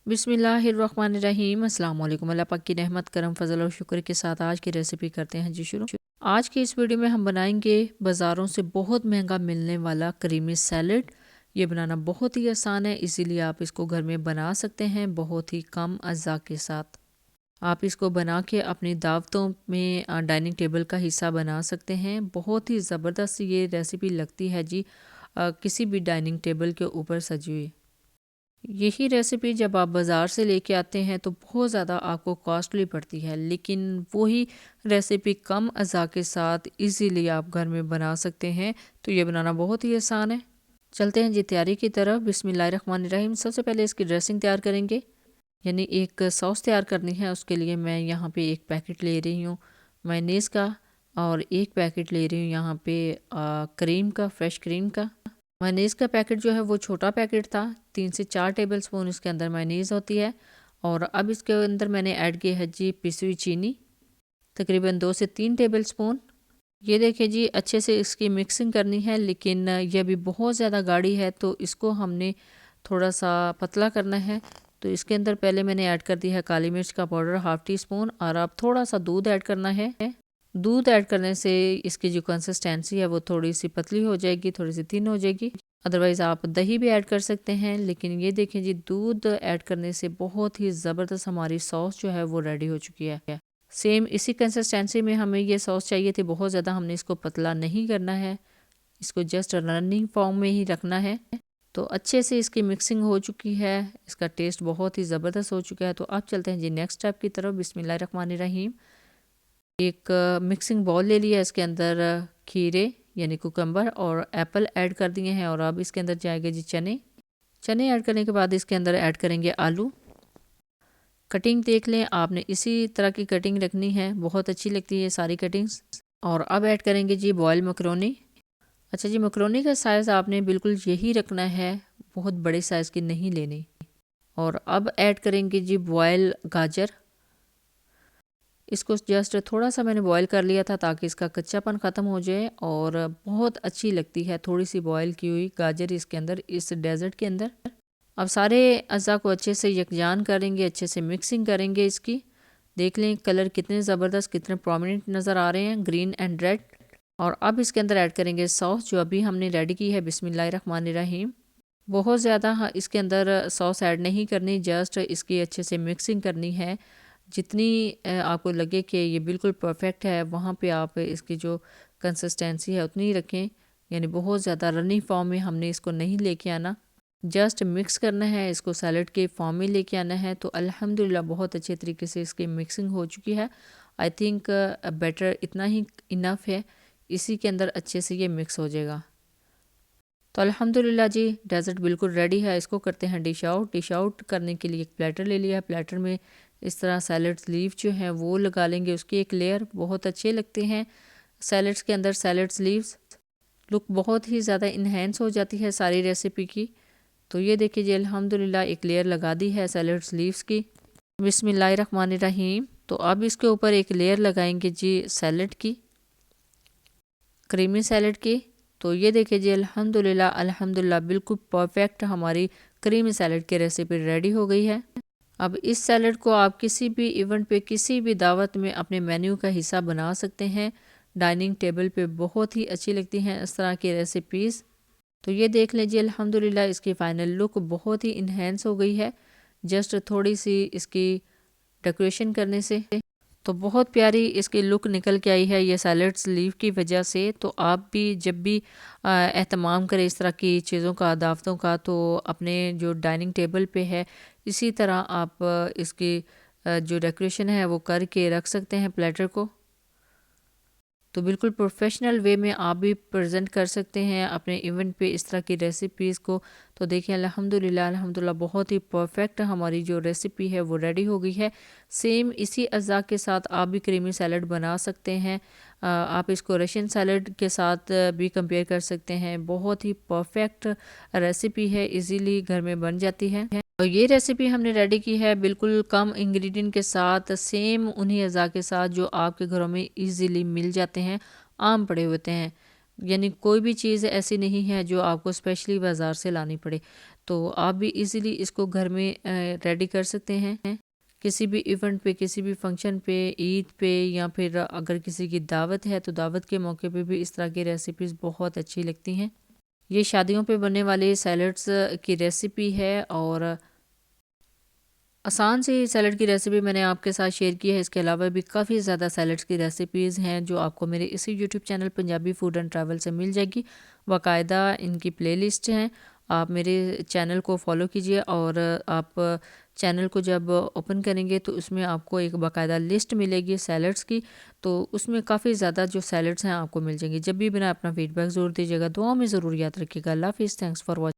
बिस्मिल्लाहिर्रहमानिर्रहीम। अस्सलाम वालेकुम। अल्लाह पाक की रहमत करम फजल और शुक्र के साथ आज की रेसिपी करते हैं जी शुरू। आज की इस वीडियो में हम बनाएंगे बाज़ारों से बहुत महंगा मिलने वाला क्रीमी सैलड। ये बनाना बहुत ही आसान है, इसीलिए आप इसको घर में बना सकते हैं बहुत ही कम अज़ा के साथ। आप इसको बना के अपनी दावतों में डाइनिंग टेबल का हिस्सा बना सकते हैं। बहुत ही ज़बरदस्त ये रेसिपी लगती है जी, किसी भी डाइनिंग टेबल के ऊपर सजी हुई। यही रेसिपी जब आप बाज़ार से लेके आते हैं तो बहुत ज़्यादा आपको कॉस्टली पड़ती है, लेकिन वही रेसिपी कम अज़ा के साथ इजीली आप घर में बना सकते हैं। तो ये बनाना बहुत ही आसान है। चलते हैं जी तैयारी की तरफ। बिस्मिल्लाहिर्रहमानिर्रहीम। सबसे पहले इसकी ड्रेसिंग तैयार करेंगे, यानी एक सॉस तैयार करनी है। उसके लिए मैं यहाँ पे एक पैकेट ले रही हूँ मायोनीज़ का, और एक पैकेट ले रही हूँ यहाँ पे क्रीम का, फ्रेश क्रीम का। मायोनीज़ का पैकेट जो है वो छोटा पैकेट था। 3 से 4 टेबल स्पून इसके अंदर मायोनीज़ होती है। और अब इसके अंदर मैंने ऐड किया है जी पिसी हुई चीनी, तकरीबन 2 से 3 टेबल स्पून। ये देखिए जी, अच्छे से इसकी मिक्सिंग करनी है, लेकिन यह भी बहुत ज़्यादा गाढ़ी है तो इसको हमने थोड़ा सा पतला करना है। तो इसके अंदर पहले मैंने ऐड कर दिया है काली मिर्च का पाउडर ½ टी स्पून, और अब थोड़ा सा दूध ऐड करना है। दूध ऐड करने से इसकी जो कंसिस्टेंसी है वो थोड़ी सी पतली हो जाएगी, थोड़ी सी थिन हो जाएगी। अदरवाइज़ आप दही भी ऐड कर सकते हैं, लेकिन ये देखें जी, दूध ऐड करने से बहुत ही ज़बरदस्त हमारी सॉस जो है वो रेडी हो चुकी है। सेम इसी कंसिस्टेंसी में हमें ये सॉस चाहिए थी। बहुत ज़्यादा हमने इसको पतला नहीं करना है, इसको जस्ट रनिंग फॉर्म में ही रखना है। तो अच्छे से इसकी मिक्सिंग हो चुकी है, इसका टेस्ट बहुत ही ज़बरदस्त हो चुका है। तो अब चलते हैं जी नेक्स्ट स्टेप की तरफ। बिस्मिल्लाहिर्रहमानिर्रहीम। एक मिक्सिंग बाउल ले लिया, इसके अंदर खीरे यानी कुकम्बर और एप्पल ऐड कर दिए हैं। और अब इसके अंदर जाएंगे जी चने ऐड करने के बाद इसके अंदर ऐड करेंगे आलू। कटिंग देख लें, आपने इसी तरह की कटिंग रखनी है, बहुत अच्छी लगती है सारी कटिंग्स। और अब ऐड करेंगे जी बॉयल मकरोनी। अच्छा जी, मकरोनी का साइज़ आपने बिल्कुल यही रखना है, बहुत बड़े साइज़ की नहीं लेनी। और अब ऐड करेंगे जी बॉयल गाजर। इसको जस्ट थोड़ा सा मैंने बॉईल कर लिया था ताकि इसका कच्चापन ख़त्म हो जाए, और बहुत अच्छी लगती है थोड़ी सी बॉईल की हुई गाजर इसके अंदर, इस डेजर्ट के अंदर। अब सारे अज़ा को अच्छे से यकजान करेंगे, अच्छे से मिक्सिंग करेंगे इसकी। देख लें कलर कितने ज़बरदस्त, कितने प्रोमिनेंट नज़र आ रहे हैं, ग्रीन एंड रेड। और अब इसके अंदर ऐड करेंगे सॉस जो अभी हमने रेडी की है। बिस्मिल्लाहिर्रहमानिर्रहीम। बहुत ज़्यादा इसके अंदर सॉस ऐड नहीं करनी, जस्ट इसकी अच्छे से मिक्सिंग करनी है। जितनी आपको लगे कि ये बिल्कुल परफेक्ट है, वहाँ पे आप इसकी जो कंसिस्टेंसी है उतनी ही रखें, यानी बहुत ज़्यादा रनी फॉर्म में हमने इसको नहीं लेके आना, जस्ट मिक्स करना है, इसको सैलड के फॉर्म में लेके आना है। तो अल्हम्दुलिल्लाह बहुत अच्छे तरीके से इसकी मिक्सिंग हो चुकी है। आई थिंक बेटर इतना ही इनफ है, इसी के अंदर अच्छे से ये मिक्स हो जाएगा। तो अल्हम्दुलिल्लाह जी डेज़र्ट बिल्कुल रेडी है। इसको करते हैं डिश आउट। डिश आउट करने के लिए एक प्लेटर ले लिया है। प्लेटर में इस तरह सैलड लीफ जो हैं वो लगा लेंगे, उसकी एक लेयर। बहुत अच्छे लगते हैं सैलड्स के अंदर सैलड्स लीव्स, लुक बहुत ही ज़्यादा इन्हेंस हो जाती है सारी रेसिपी की। तो ये देखिए जी, अल्हम्दुलिल्लाह एक लेयर लगा दी है सैलड्स लीव्स की। बिस्मिल्लाहिर्रहमानिर्रहीम। तो अब इसके ऊपर एक लेयर लगाएंगे जी सैलड की, क्रीमी सैलड की। तो ये देखिए जी, अल्हम्दुलिल्लाह अल्हम्दुलिल्लाह बिल्कुल परफेक्ट हमारी क्रीमी सैलड की रेसिपी रेडी हो गई है। अब इस सैलड को आप किसी भी इवेंट पे, किसी भी दावत में अपने मेन्यू का हिस्सा बना सकते हैं। डाइनिंग टेबल पे बहुत ही अच्छी लगती हैं इस तरह की रेसिपीज़। तो ये देख लीजिए, अल्हम्दुलिल्लाह इसकी फ़ाइनल लुक बहुत ही इन्हेंस हो गई है, जस्ट थोड़ी सी इसकी डेकोरेशन करने से। तो बहुत प्यारी इसकी लुक निकल के आई है ये सैलड्स लीव की वजह से। तो आप भी जब भी एहतमाम करें इस तरह की चीज़ों का, दावतों का, तो अपने जो डाइनिंग टेबल पे है इसी तरह आप इसकी जो डेकोरेशन है वो करके रख सकते हैं प्लेटर को। तो बिल्कुल प्रोफेशनल वे में आप भी प्रेजेंट कर सकते हैं अपने इवेंट पे इस तरह की रेसिपीज़ को। तो देखिए अल्हम्दुलिल्लाह अल्हम्दुलिल्लाह बहुत ही परफेक्ट हमारी जो रेसिपी है वो रेडी हो गई है। सेम इसी अज़ा के साथ आप भी क्रीमी सैलड बना सकते हैं। आप इसको रशियन सैलड के साथ भी कंपेयर कर सकते हैं। बहुत ही परफेक्ट रेसिपी है, इजीली घर में बन जाती है। और ये रेसिपी हमने रेडी की है बिल्कुल कम इंग्रेडिएंट के साथ, सेम उन्हीं अज़ा के साथ जो आपके घरों में इजीली मिल जाते हैं, आम पड़े होते हैं। यानी कोई भी चीज़ ऐसी नहीं है जो आपको स्पेशली बाज़ार से लानी पड़े। तो आप भी इजीली इसको घर में रेडी कर सकते हैं। किसी भी इवेंट पे, किसी भी फंक्शन पे, ईद पे, या फिर अगर किसी की दावत है तो दावत के मौके पे भी इस तरह की रेसिपीज़ बहुत अच्छी लगती हैं। ये शादियों पे बनने वाले सैलड्स की रेसिपी है और आसान सी सैलड की रेसिपी मैंने आपके साथ शेयर की है। इसके अलावा भी काफ़ी ज़्यादा सैलड्स की रेसिपीज़ हैं जो आपको मेरे इसी YouTube channel Punjabi food and travel से मिल जाएगी। बाकायदा इनकी प्लेलिस्ट हैं, आप मेरे चैनल को फॉलो कीजिए और आप चैनल को जब ओपन करेंगे तो उसमें आपको एक बाकायदा लिस्ट मिलेगी सैलड्स की, तो उसमें काफ़ी ज़्यादा जो सैलड्स हैं आपको मिल जाएंगे। जब भी बनाए अपना फीडबैक ज़रूर दीजिएगा, दुआ में ज़रूर याद रखिएगा। अल्लाह हाफिज़। Thanks for watching.